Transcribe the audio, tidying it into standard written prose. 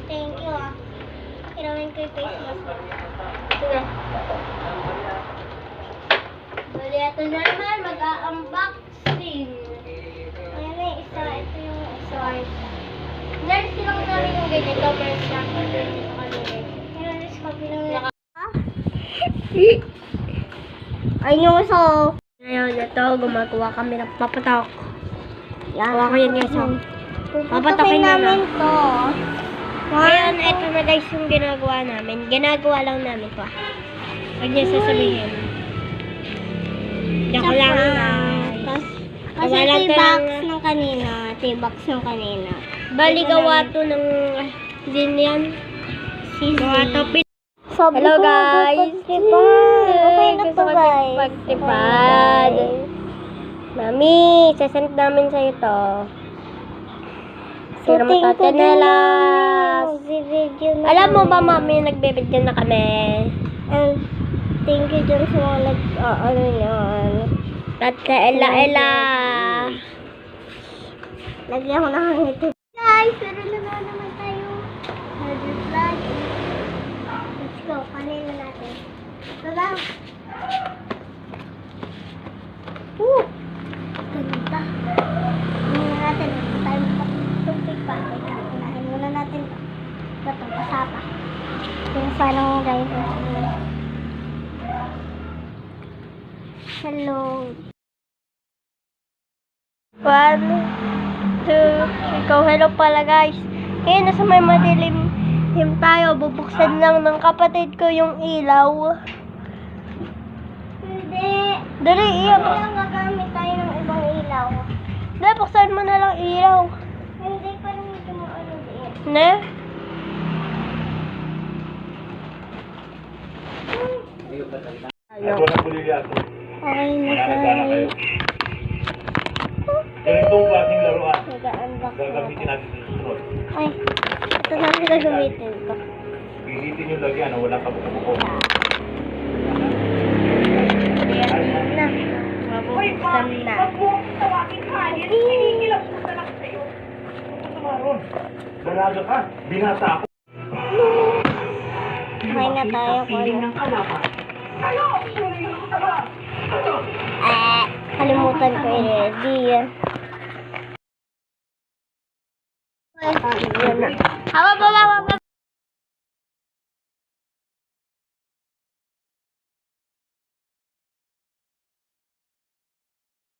Thank you ah. Kailangan ko yung face mask. Sige. Bali, ito na naman. Mag-unboxing. Ayan na yung isa. Ito yung isa. Nurse lang namin yung ganito. First lang. Dito kami guys. Nurse copy lang nila. Ayun yung isa. Ngayon, ito. Gumagawa kami ng papatok. Yan. Gawa ko yan guys. Papatokin namin to. Ngayon, ito na guys yung ginagawa namin. Ginagawa lang namin to. Huwag niyo sasabihin. Joke lang guys. Kasi ito yung box ng kanina. Ito yung box ng kanina. Bali gawa to ng din yan. Gawa to. Hello guys. Okay na to guys. Pagtipad. Mami, sasend namin sa ito. Sira matatanelas. Alam mo ba, mami, nagbibidyo na kami. And thank you dyan sa mga ano yan. Ela. Lagyan ko na kang ito. Guys, meron na naman tayo. Let's go, kanin na natin. Baba. Ganda. Hindi natin. Tayo tubig pa. Unahin muna natin ito. Ito, pasapa. Yung parang guys. Hello. 1, 2, 3, go. Hello pala guys. Ngayon, nasa may madilim tayo. Bubuksan lang ng kapatid ko yung ilaw. Hindi. Dali, iya. Kailangan gagamit tayo ng ibang ilaw. Dali, buksan mo na lang ilaw. Hindi pa rin ito mo ano din. Ne? Ako na puligato. Okay na Nagana kayo. guys. Ganitong klaseng laruan. Nag-unbox na Gagamitin ako. natin sa susunod. Ay, ito na sila gamitin ko. Pihitin yung lagyan, wala ka buko-buko. Ayan na. Mabubuksan na. Dalaga ka, binata ako. Okay na tayo ko. Kalimutan ko i-ready. Ayan na. Haba.